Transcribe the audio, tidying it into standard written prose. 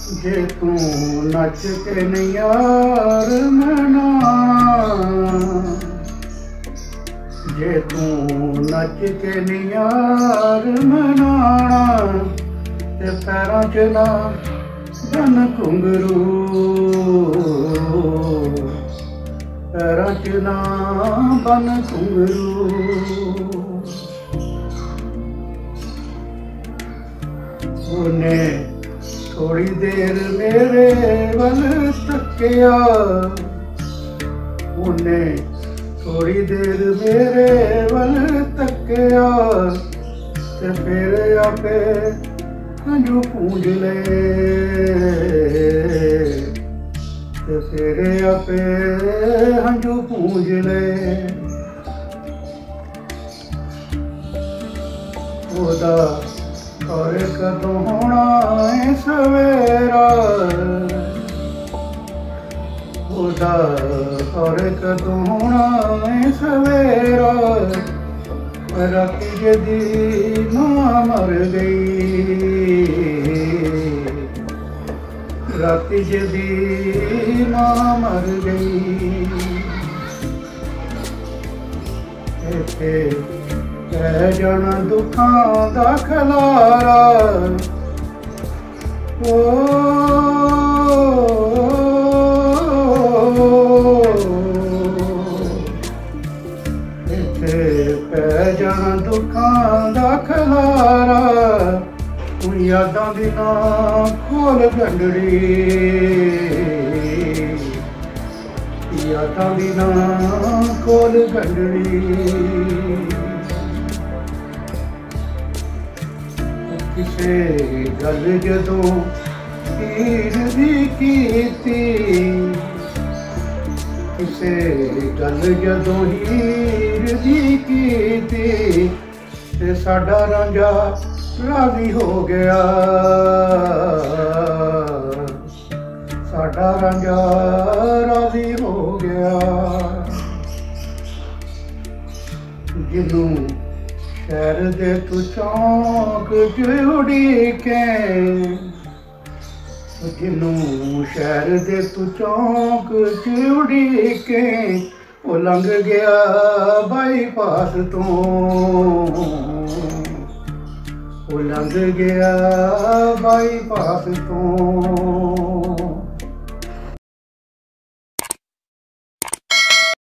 जे तू नच के नहीं यार मनाना, जे तू नच के नहीं यार मनाना, ते पैरों च ना बन घुंघरू, पैरों च ना बन घुंघरू। उन्हें थोड़ी देर मेरे वल तकिया, उन्हें थोड़ी देर मेरे वल तकिया, ते फिर आपे हंजू पूंज ले, ते फिर आपे हंजू पूंज ले। ओदा और कदों होना है सवेरा, ओदा और कदों होना है सवेरा, राती जदी मां मर गई, राती जदी मां मर गई। पै जाना दुखां दा खलारा, ओ इत्थे पै जाना दुखां दा खलारा, तू यादां दी ना खोल गंढड़ी, यादां दी ना खोल गंढड़ी। किसे गल जदों हीर दी कीती, किसे गल जदों हीर दी कीती, ते साडा रांझा राजी हो गया, साडा रांझा राजी हो गया। जिन्नू शहर दे तू चौंक च उड़ीके, जिन्नू शहर दे तू चौंक च उड़ीके, ओ लंघ गया बाईपास तो, ओ लंघ गया बाईपास तो।